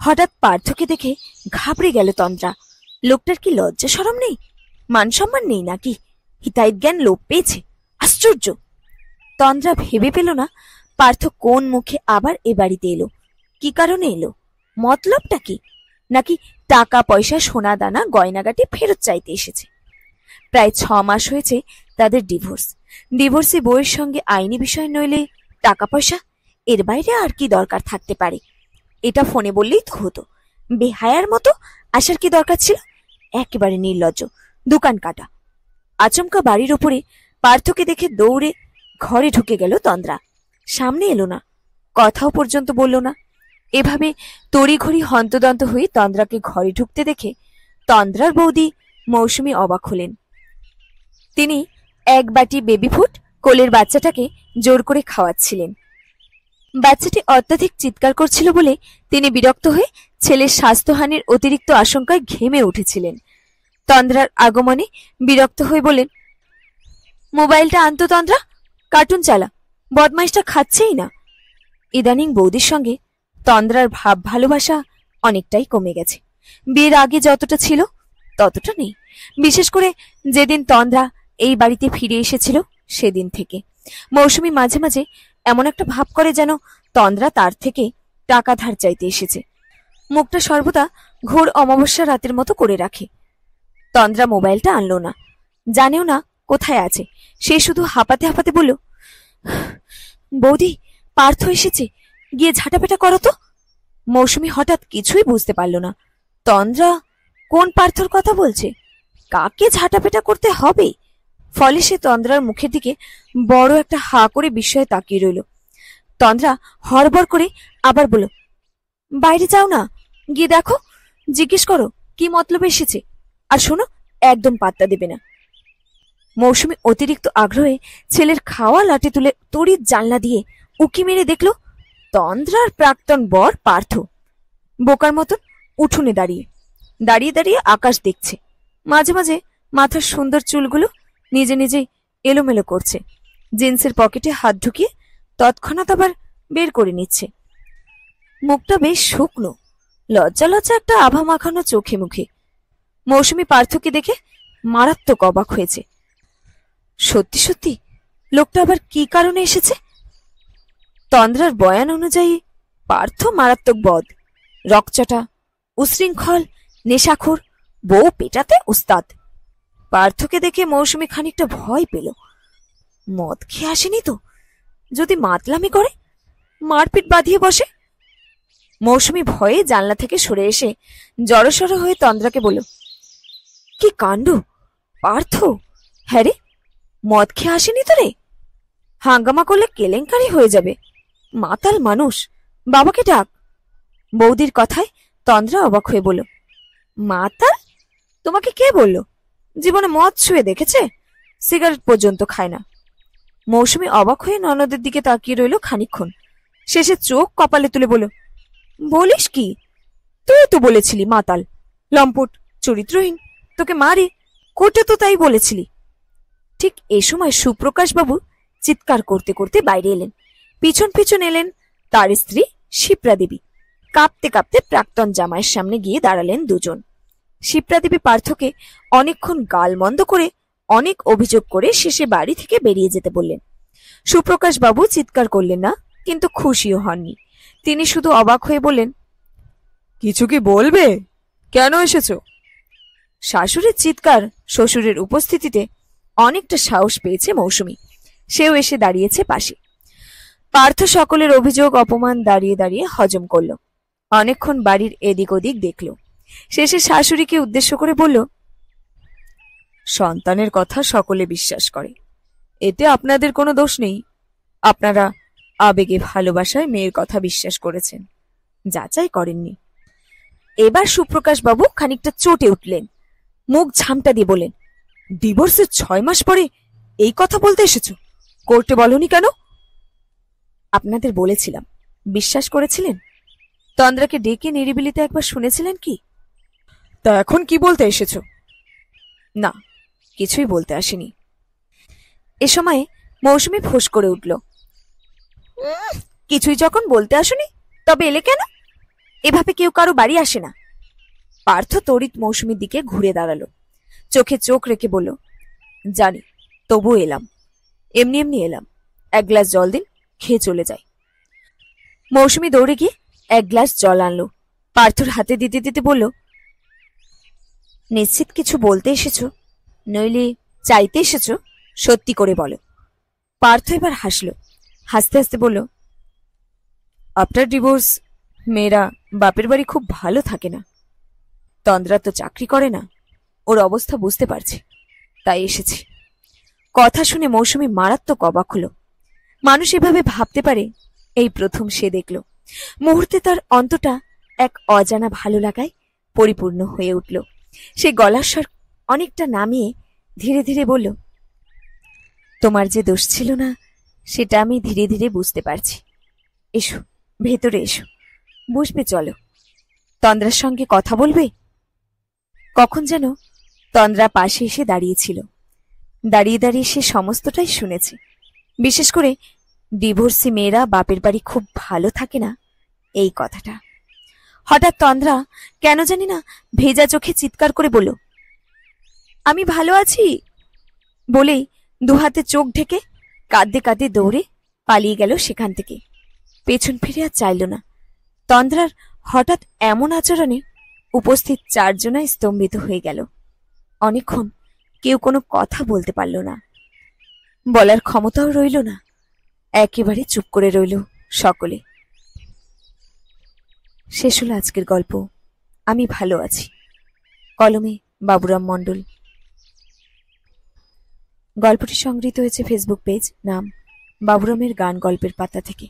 হঠাৎ পার্থকে দেখে ঘাবড়ে গেল তন্দ্রা। লোকটার কি লজ্জা শরম নেই, মান সম্মান নেই নাকি? হিতাহিত জ্ঞান লোপ পেয়েছে। আশ্চর্য! তন্দ্রা ভেবে পেল না পার্থ কোন মুখে আবার এ বাড়িতে এলো, কি কারণে এলো, মতলবটা কি? নাকি টাকা পয়সা সোনা দানা গয়নাগাটি ফেরত চাইতে এসেছে? প্রায় 6 মাস হয়েছে তাদের ডিভোর্সি বউয়ের সঙ্গে আইনি বিষয় নইলে টাকা পয়সা, এর বাইরে আর কি দরকার থাকতে পারে? এটা ফোনে বললেই তো হতো। বেহায়ার মতো আসার কি দরকার ছিল? একেবারে নির্লজ্জ, দোকান কাটা। আচমকা বাড়ির ওপরে পার্থকে দেখে দৌড়ে ঘরে ঢুকে গেল তন্দ্রা। সামনে এলো না, কথাও পর্যন্ত বলল না। এভাবে তড়িঘড়ি হন্তদন্ত হয়ে তন্দ্রাকে ঘরে ঢুকতে দেখে তন্দ্রার বৌদি মৌসুমী অবাক হলেন। তিনি এক বাটি বেবি ফুড কোলের বাচ্চাটাকে জোর করে খাওয়াচ্ছিলেন। বাচ্চাটি অত্যাধিক চিৎকার করছিল বলে তিনি বিরক্ত হয়ে ছেলের স্বাস্থ্যহানির অতিরিক্ত আশঙ্কায় ঘেমে উঠেছিলেন। তন্দ্রার আগমনে বিরক্ত হয়ে বলেন, মোবাইলটা আনতো তন্দ্রা, কার্টুন চালা, বদমাইশটা খাচ্ছেই না। ইদানিং বৌদির সঙ্গে তন্দ্রার ভাব ভালোবাসা অনেকটাই কমে গেছে। বিয়ের আগে যতটা ছিল ততটা নেই, বিশেষ করে যেদিন তন্দ্রা এই বাড়িতে ফিরে এসেছিল সেদিন থেকে। মৌসুমী মাঝে মাঝে এমন একটা ভাব করে যেন তন্দ্রা তার থেকে টাকা ধার চাইতে এসেছে। মুখটা সর্বদা ঘোর অমাবস্যা রাতের মতো করে রাখে। তন্দ্রা মোবাইলটা আনলো না, জানেও না কোথায় আছে। সে শুধু হাঁপাতে হাঁপাতে বলল, বৌদি, পার্থ এসেছে, গিয়ে ঝাঁটাপেটা করো তো। মৌসুমী হঠাৎ কিছুই বুঝতে পারল না। তন্দ্রা কোন পার্থর কথা বলছে, কাকে ঝাঁটাপেটা করতে হবে? ফলে সে তন্দ্রার মুখের দিকে বড় একটা হা করে বিস্ময়ে তাকিয়ে রইল। তন্দ্রা হড়বড় করে আবার বলল, বাইরে যাও না, গিয়ে দেখো, জিজ্ঞেস করো কি মতলবে এসেছে। আর শোনো, একদম পাত্তা দেবে না। মৌসুমী অতিরিক্ত আগ্রহে ছেলের খাওয়া লাঠি তুলে তড়িৎ জানলা দিয়ে উকি মেরে দেখল তন্দ্রার প্রাক্তন বর পার্থ বোকার মতন উঠোনে দাঁড়িয়ে দাঁড়িয়ে আকাশ দেখছে। মাঝে মাঝে মাথার সুন্দর চুলগুলো নিজে নিজেই এলোমেলো করছে। জিন্সের পকেটে হাত ঢুকিয়ে তৎক্ষণাৎ আবার বের করে নিচ্ছে। মুখটা বেশ শুকনো, লজ্জা লজ্জা একটা আভা মাখানো চোখে মুখে। মৌসুমী পার্থকে দেখে মারাত্মক অবাক হয়েছে। সত্যি সত্যি লোকটা আবার কি কারণে এসেছে? তন্দ্রার বয়ান অনুযায়ী পার্থ মারাত্মক বদ, রকচটা, উশৃঙ্খল, নেশাখোর, বউ পেটাতে উস্তাদ। পার্থকে দেখে মৌসুমী খানিকটা ভয় পেল। মদ খেয়ে আসেনি তো? যদি মাতলামি করে, মারপিট বাঁধিয়ে বসে। মৌসুমী ভয়ে জানলা থেকে সরে এসে জড়সড় হয়ে তন্দ্রাকে বলল, কি কাণ্ড পার্থ! হ্যাঁ রে, মদ খেয়ে আসেনি তো রে? হাঙ্গামা করলে কেলেঙ্কারি হয়ে যাবে। মাতাল মানুষ, বাবাকে ডাক। বৌদির কথায় তন্দ্রা অবাক হয়ে বলল, মাতাল? তোমাকে কে বলল? জীবনে মদ ছুঁয়ে দেখেছে? সিগারেট পর্যন্ত খায় না। মৌসুমী অবাক হয়ে ননদের দিকে তাকিয়ে রইল খানিকক্ষণ। শেষে চোখ কপালে তুলে বলল, বলিস কি? তুই তো বলেছিলি মাতাল, লম্পট, চরিত্রহীন, তোকে মারি, কোর্টে তো তাই বলেছিলি। ঠিক এ সময় সুপ্রকাশ বাবু চিৎকার করতে করতে বাইরে এলেন। পিছন পিছন এলেন তার স্ত্রী শিপ্রা দেবী। কাঁপতে কাঁপতে প্রাক্তন জামাইয়ের সামনে গিয়ে দাঁড়ালেন দুজন। শিপ্রা দেবী পার্থকে অনেকক্ষণ গালমন্দ করে অনেক অভিযোগ করে শেষে বাড়ি থেকে বেরিয়ে যেতে বললেন। সুপ্রকাশ বাবু চিৎকার করলেন না, কিন্তু খুশিও হননি। তিনি শুধু অবাক হয়ে বললেন, কিছু কি বলবে? কেন এসেছো? শাশুড়ির চিৎকার, শ্বশুরের উপস্থিতিতে অনেকটা সাহস পেয়েছে মৌসুমী। সেও এসে দাঁড়িয়েছে পাশে। পার্থ সকলের অভিযোগ অপমান দাঁড়িয়ে দাঁড়িয়ে হজম করল। অনেকক্ষণ বাড়ির এদিক ওদিক দেখল। শেষে শাশুড়িকে উদ্দেশ্য করে বলল, সন্তানের কথা সকলে বিশ্বাস করে, এতে আপনাদের কোনো দোষ নেই। আপনারা আবেগে ভালোবাসায় মেয়ের কথা বিশ্বাস করেছেন, যাচাই করেননি। এবার সুপ্রকাশ বাবু খানিকটা চটে উঠলেন। মুখ ঝামটা দিয়ে বলেন, ডিভোর্সের 6 মাস পরে এই কথা বলতে এসেছো? কোর্টে বলনি কেন? আপনাদের বলেছিলাম, বিশ্বাস করেছিলেন। তন্দ্রাকে ডেকে নিরিবিলিতে একবার শুনেছিলেন কি? তা এখন কি বলতে এসেছো? না, কিছুই বলতে আসেনি। এ সময়ে মৌসুমী ফোঁস করে উঠল, কিছুই যখন বলতে আসনি তবে এলে কেন? এভাবে কেউ কারো বাড়ি আসে না। পার্থ তড়িৎ মৌসুমীর দিকে ঘুরে দাঁড়ালো, চোখে চোখ রেখে বলল, জানি, তবু এলাম, এমনি এমনি এলাম, এক গ্লাস জল দিন, খেয়ে চলে যাই। মৌসুমী দৌড়ে গিয়ে এক গ্লাস জল আনলো, পার্থর হাতে দিতে দিতে বলল, নিশ্চিত কিছু বলতে এসেছ, নইলে চাইতে এসেছ? সত্যি করে বলো। পার্থ এবার হাসল, হাসতে হাসতে বলল, আফটার ডিভোর্স মেয়েরা বাপের বাড়ি খুব ভালো থাকে না। তন্দ্রা তো চাকরি করে না, ওর অবস্থা বুঝতে পারছি, তাই এসেছি। কথা শুনে মৌসুমী মারাত্মক অবাক হলো। মানুষ এভাবে ভাবতে পারে এই প্রথম সে দেখল। মুহূর্তে তার অন্তটা এক অজানা ভালো লাগায় পরিপূর্ণ হয়ে উঠল। সে গলার স্বর অনেকটা নামিয়ে ধীরে ধীরে বলল, তোমার যে দোষ ছিল না সেটা আমি ধীরে ধীরে বুঝতে পারছি। এসো, ভেতরে এসো, বসবে, চলো। তন্দ্রার সঙ্গে কথা বলবে? কখন যেন তন্দ্রা পাশে এসে দাঁড়িয়েছিল। দাঁড়িয়ে দাঁড়িয়ে সে সমস্তটাই শুনেছে, বিশেষ করে ডিভোর্সি মেয়েরা বাপের বাড়ি খুব ভালো থাকে না এই কথাটা। হঠাৎ তন্দ্রা কেন জানি না ভেজা চোখে চিৎকার করে বলল, আমি ভালো আছি বলেই দুহাতে চোখ ঢেকে কাঁদতে কাঁদতে দৌড়ে পালিয়ে গেল সেখান থেকে। পেছন ফিরে আর চাইল না। তন্দ্রার হঠাৎ এমন আচরণে উপস্থিত চারজনাই স্তম্ভিত হয়ে গেল। অনেকক্ষণ কেউ কোনো কথা বলতে পারল না, বলার ক্ষমতাও রইল না। একেবারে চুপ করে রইল সকলে। শেষ হলো আজকের গল্প আমি ভালো আছি। কলমে বাবুরাম মণ্ডল। গল্পটি সংগৃহীত হয়েছে ফেসবুক পেজ নাম বাবুরামের গান গল্পের পাতা থেকে।